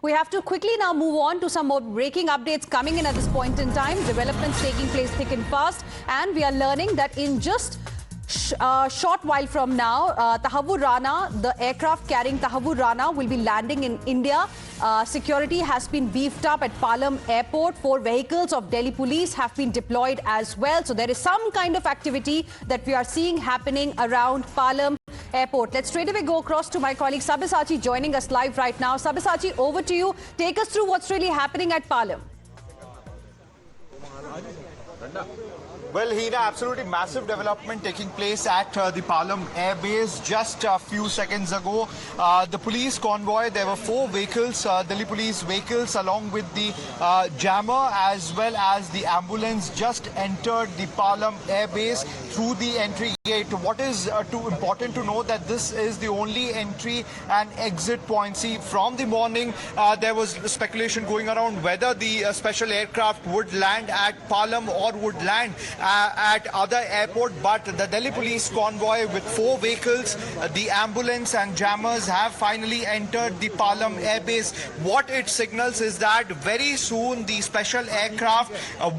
We have to quickly now move on to some more breaking updates coming in at this point in time. Developments taking place thick and fast, and we are learning that in just short while from now, Tahavur Rana, the aircraft carrying Tahavur Rana, will be landing in India. Security has been beefed up at Palam Airport. 4 vehicles of Delhi police have been deployed as well. So there is some kind of activity that we are seeing happening around Palam Airport. Let's straight away go across to my colleague Sabyasachi joining us live right now. Sabyasachi, over to you. Take us through what's really happening at Palam. Well, Hina, absolutely massive development taking place at the Palam Air Base. Just a few seconds ago, the police convoy, there were 4 vehicles, Delhi police vehicles, along with the jammer as well as the ambulance, just entered the Palam Air Base through the entry gate. What is too important to know that this is the only entry and exit point. See, from the morning, there was speculation going around whether the special aircraft would land at Palam or would land at other airport, but the Delhi police convoy with 4 vehicles, the ambulance and jammers have finally entered the Palam Air Base. What it signals is that very soon the special aircraft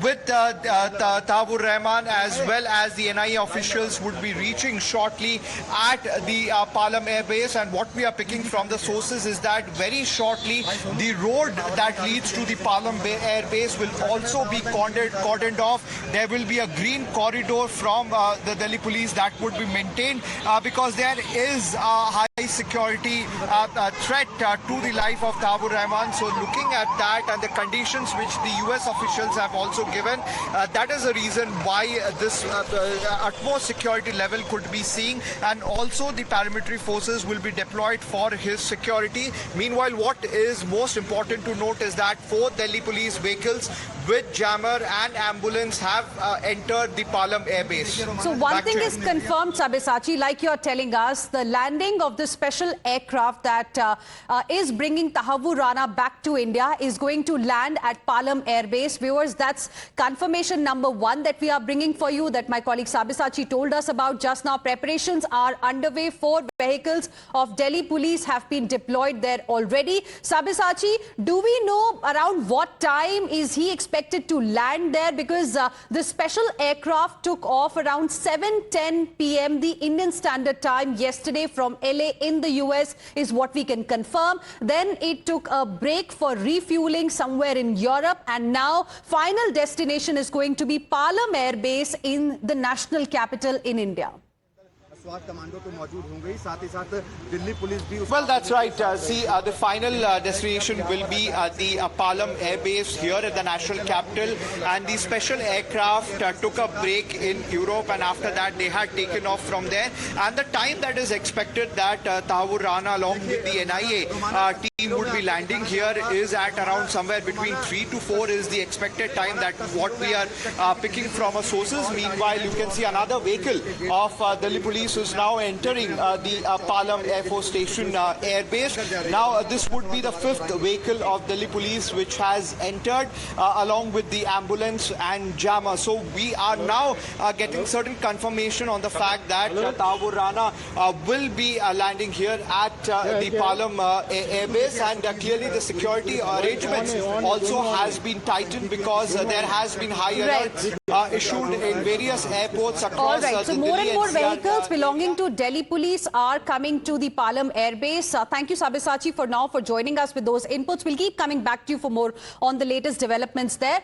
with Tahavur Rahman as well as the NIA officials would be reaching shortly at the Palam Air Base. And what we are picking from the sources is that very shortly the road that leads to the Palam Air Base will also be cordoned off. There will be a green corridor from the Delhi police that would be maintained because there is a high security threat to the life of Tahavur Rahman. So looking at that and the conditions which the US officials have also given, that is the reason why this utmost security level could be seen, and also the paramilitary forces will be deployed for his security. Meanwhile, what is most important to note is that 4 Delhi police vehicles with jammer and ambulance have entered the Palam Air Base. So one thing is confirmed, Sabyasachi, like you're telling us, the landing of the special aircraft that is bringing Tahavur Rana back to India is going to land at Palam Air Base. Viewers, that's confirmation number 1 that we are bringing for you, that my colleague Sabyasachi told us about just now. Preparations are underway. 4 vehicles of Delhi police have been deployed there already. Sabyasachi, do we know around what time is he expected to land there? Because the special aircraft took off around 7:10 p.m. the Indian Standard Time yesterday from LA in the US is what we can confirm. Then it took a break for refueling somewhere in Europe, and now final destination is going to be Palam Air Base in the national capital in India. Well, that's right. See, the final destination will be the Palam Air Base here at the national capital, and the special aircraft took a break in Europe, and after that they had taken off from there. And the time that is expected that Tahavur Rana along with the NIA team would be landing here is at around somewhere between 3 to 4 is the expected time, that what we are picking from our sources. Meanwhile, you can see another vehicle of Delhi police is now entering the Palam Air Force Station Air Base. Now, this would be the 5th vehicle of Delhi police which has entered along with the ambulance and jammer. So we are now getting certain confirmation on the fact that Tahavur Rana will be landing here at the Palam Air Base, and clearly the security arrangements also has been tightened because there has been high alert issued in various airports across All right. So more and more vehicles belonging to Delhi police are coming to the Palam Air Base. Thank you, Sabyasachi, for now for joining us with those inputs. We'll keep coming back to you for more on the latest developments there.